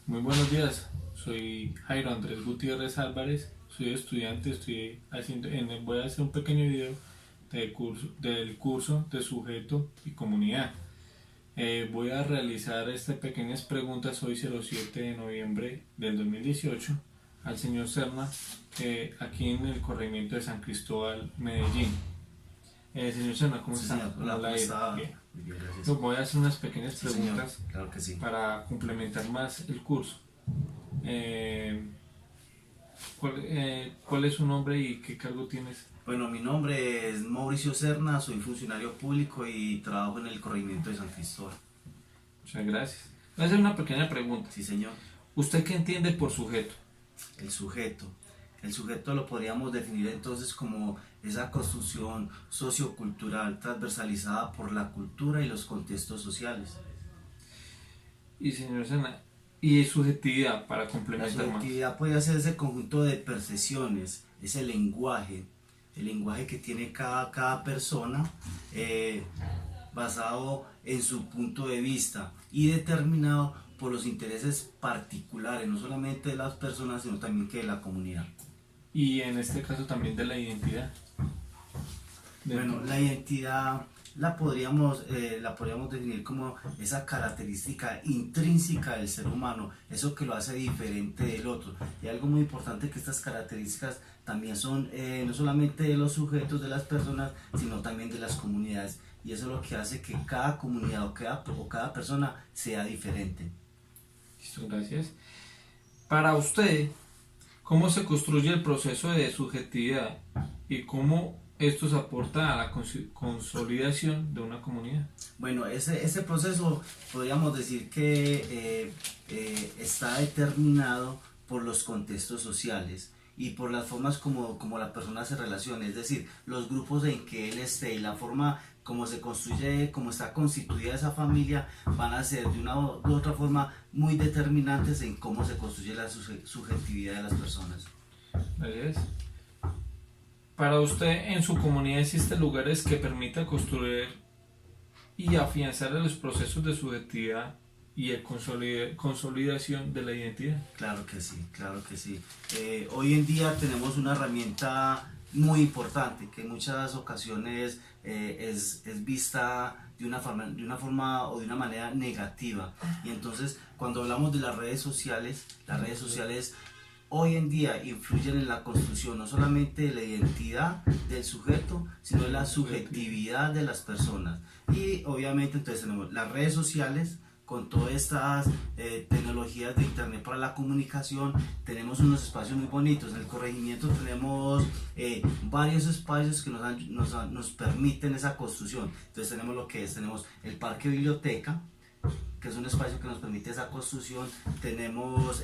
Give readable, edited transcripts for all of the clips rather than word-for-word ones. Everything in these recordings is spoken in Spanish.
Muy buenos días, soy Jairo Andrés Gutiérrez Álvarez, soy estudiante, voy a hacer un pequeño video del curso de sujeto y comunidad. Voy a realizar estas pequeñas preguntas hoy 07 de noviembre del 2018 al señor Serna, aquí en el corregimiento de San Cristóbal, Medellín. Señor Serna, ¿cómo Sí, está? señor. Hola, ¿cómo está? Bien. Muy bien, gracias. Voy a hacer unas pequeñas Sí, señor. preguntas Claro que sí. para complementar más el curso. Eh, ¿Cuál es su nombre y qué cargo tienes? Bueno, mi nombre es Mauricio Serna, soy funcionario público y trabajo en el corregimiento de San Cristóbal. Muchas gracias. Voy a hacer una pequeña pregunta. Sí, señor. ¿Usted qué entiende por sujeto? El sujeto. El sujeto lo podríamos definir entonces como esa construcción sociocultural transversalizada por la cultura y los contextos sociales. Y señor Sena, ¿y subjetividad para La complementar más? subjetividad puede ser ese conjunto de percepciones, ese lenguaje, el lenguaje que tiene cada persona basado en su punto de vista y determinado por los intereses particulares, no solamente de las personas, sino también que de la comunidad. Y en este caso también de la identidad. Bueno, la identidad la podríamos definir como esa característica intrínseca del ser humano, eso que lo hace diferente del otro. Y algo muy importante que estas características también son no solamente de los sujetos, de las personas, sino también de las comunidades. Y eso es lo que hace que cada comunidad o cada persona sea diferente. Listo, gracias. Para usted, ¿cómo se construye el proceso de subjetividad y cómo esto se aporta a la consolidación de una comunidad? Bueno, ese proceso podríamos decir que está determinado por los contextos sociales y por las formas como la persona se relaciona, es decir, los grupos en que él esté y la forma como se construye, como está constituida esa familia, van a ser de una u otra forma muy determinantes en cómo se construye la subjetividad de las personas. Gracias. Para usted, ¿en su comunidad existen lugares que permitan construir y afianzar los procesos de subjetividad y de consolidación de la identidad? Claro que sí, claro que sí. Hoy en día tenemos una herramienta muy importante que en muchas ocasiones es vista de una forma o de una manera negativa. Y entonces, cuando hablamos de las redes sociales hoy en día influyen en la construcción no solamente de la identidad del sujeto, sino de la subjetividad de las personas. Y obviamente entonces tenemos las redes sociales con todas estas tecnologías de internet para la comunicación. Tenemos unos espacios muy bonitos. En el corregimiento tenemos varios espacios que nos permiten esa construcción. Entonces tenemos el parque biblioteca, que es un espacio que nos permite esa construcción. Tenemos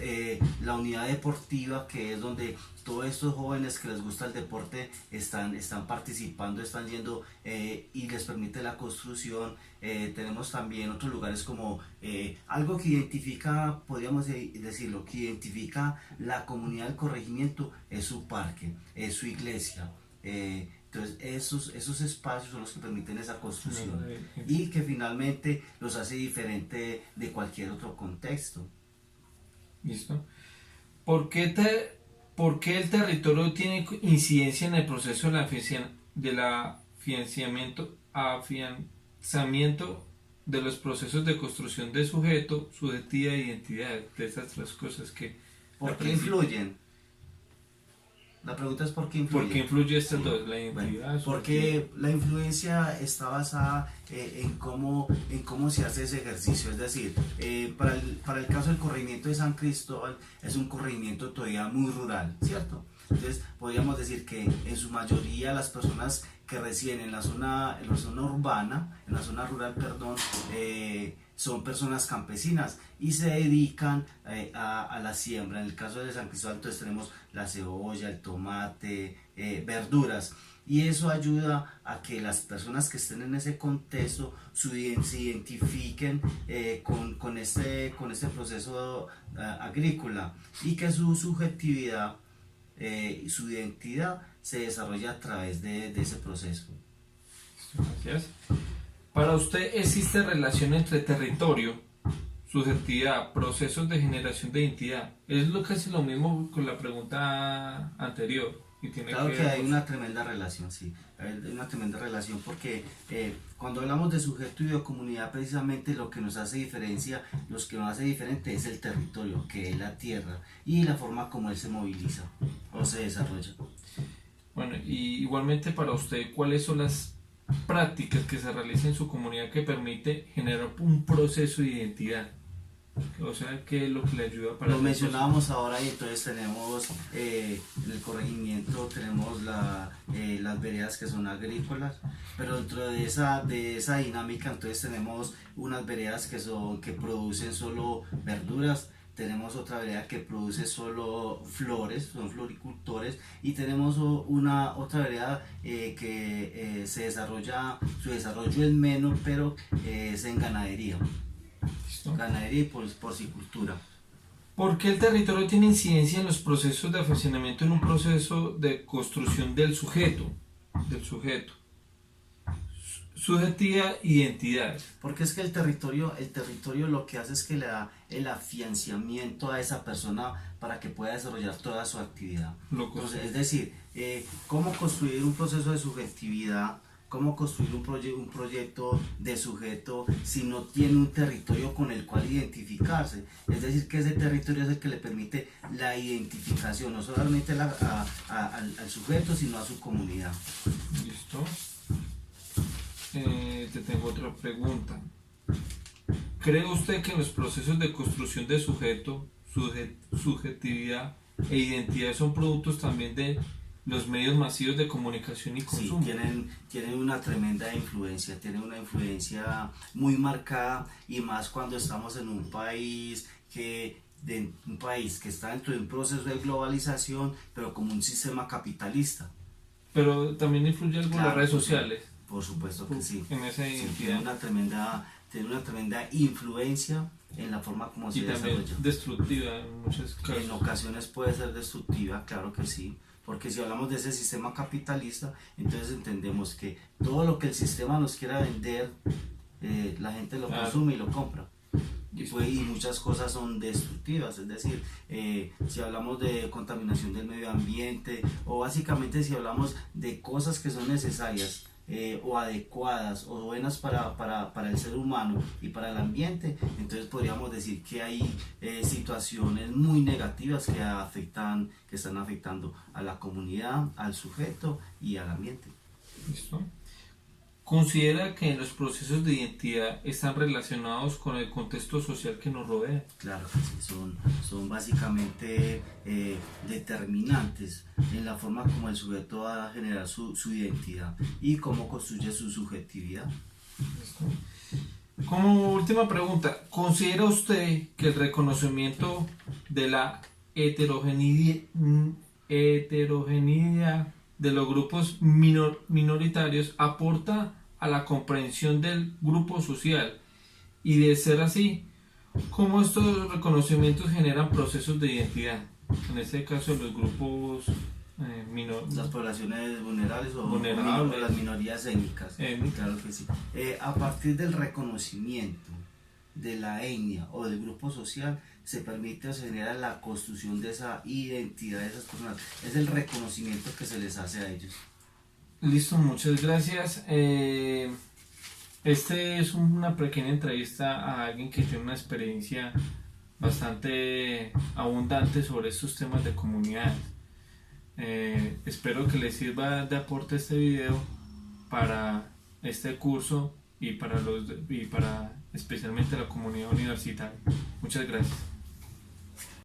la unidad deportiva, que es donde todos estos jóvenes que les gusta el deporte están participando, están yendo y les permite la construcción. Tenemos también otros lugares como algo que identifica, podríamos decirlo, que identifica la comunidad del corregimiento, es su parque, es su iglesia. Entonces esos espacios son los que permiten esa construcción y que finalmente los hace diferente de cualquier otro contexto. ¿Listo? ¿Por qué el territorio tiene incidencia en el proceso del afianzamiento de los procesos de construcción de sujeto, subjetividad e identidad? De estas tres cosas que... ¿Por qué influyen? La pregunta es ¿por qué influye? ¿Por qué influye estas dos? La identidad. Bueno, porque la influencia está basada en cómo se hace ese ejercicio. Es decir, para el caso del corregimiento de San Cristóbal, es un corregimiento todavía muy rural, ¿cierto? Entonces podríamos decir que en su mayoría las personas que residen en la zona urbana, en la zona rural, perdón, son personas campesinas y se dedican a la siembra. En el caso de San Cristóbal entonces tenemos la cebolla, el tomate, verduras, y eso ayuda a que las personas que estén en ese contexto se identifiquen con este proceso agrícola, y que su subjetividad y su identidad se desarrolla a través de ese proceso. Gracias. Para usted, ¿existe relación entre territorio, subjetividad, procesos de generación de identidad. Es casi lo mismo con la pregunta anterior. Y tiene Claro que que ver hay una tremenda relación, sí, hay una tremenda relación porque cuando hablamos de sujeto y de comunidad, precisamente lo que nos hace diferencia, los que nos hace diferente es el territorio, que es la tierra, y la forma como él se moviliza o se desarrolla. Bueno, y igualmente para usted, ¿cuáles son las prácticas que se realizan en su comunidad que permite generar un proceso de identidad? O sea, ¿qué es lo que le ayuda para Lo hacer eso? mencionábamos ahora y entonces tenemos en el corregimiento tenemos las veredas que son agrícolas, pero dentro de esa dinámica entonces tenemos unas veredas que producen solo verduras, tenemos otra vereda que produce solo flores, son floricultores, y tenemos una otra vereda que su desarrollo es menor, pero es en ganadería, ¿Listo? ganadería y porcicultura. ¿Por qué el territorio tiene incidencia en los procesos de funcionamiento en un proceso de construcción del sujeto? Del sujeto. Subjetividad, identidad. Porque es que el territorio lo que hace es que le da el afianciamiento a esa persona para que pueda desarrollar toda su actividad. Entonces, es decir, cómo construir un proceso de subjetividad, cómo construir un proyecto de sujeto si no tiene un territorio con el cual identificarse. Es decir, que ese territorio es el que le permite la identificación, no solamente al sujeto, sino a su comunidad. ¿Listo? Te tengo otra pregunta. ¿Cree usted que en los procesos de construcción de sujeto, subjetividad e identidad son productos también de los medios masivos de comunicación y consumo? Sí, tienen una tremenda influencia, tienen una influencia muy marcada y más cuando estamos en un país que está dentro de un proceso de globalización, pero como un sistema capitalista. Pero también influye algo Claro, las redes por sociales Por supuesto que sí. en esa Sí, identidad. tiene una tremenda influencia en la forma como Y se también desarrolla. destructiva en muchos En casos. ocasiones puede ser destructiva, claro que sí, porque si hablamos de ese sistema capitalista, entonces entendemos que todo lo que el sistema nos quiera vender, la gente lo Claro. consume y lo compra. Listo. Y muchas cosas son destructivas, es decir, si hablamos de contaminación del medio ambiente o básicamente si hablamos de cosas que son necesarias o adecuadas o buenas para el ser humano y para el ambiente, entonces podríamos decir que hay situaciones muy negativas que están afectando a la comunidad, al sujeto y al ambiente. ¿Listo? ¿Considera que los procesos de identidad están relacionados con el contexto social que nos rodea? Claro que sí, son básicamente determinantes en la forma como el sujeto va a generar su identidad y cómo construye su subjetividad. ¿Listo? Como última pregunta, ¿considera usted que el reconocimiento de la heterogeneidad de los grupos minoritarios aporta a la comprensión del grupo social? Y de ser así, ¿cómo estos reconocimientos generan procesos de identidad? En este caso, los grupos Las poblaciones vulnerables Vulnerables. o las minorías étnicas. Claro que sí. A partir del reconocimiento de la etnia o del grupo social, se permite o se genera la construcción de esa identidad de esas personas. Es el reconocimiento que se les hace a ellos. Listo, muchas gracias. Este es una pequeña entrevista a alguien que tiene una experiencia bastante abundante sobre estos temas de comunidad. Espero que les sirva de aporte este video para este curso y para especialmente la comunidad universitaria. Muchas gracias.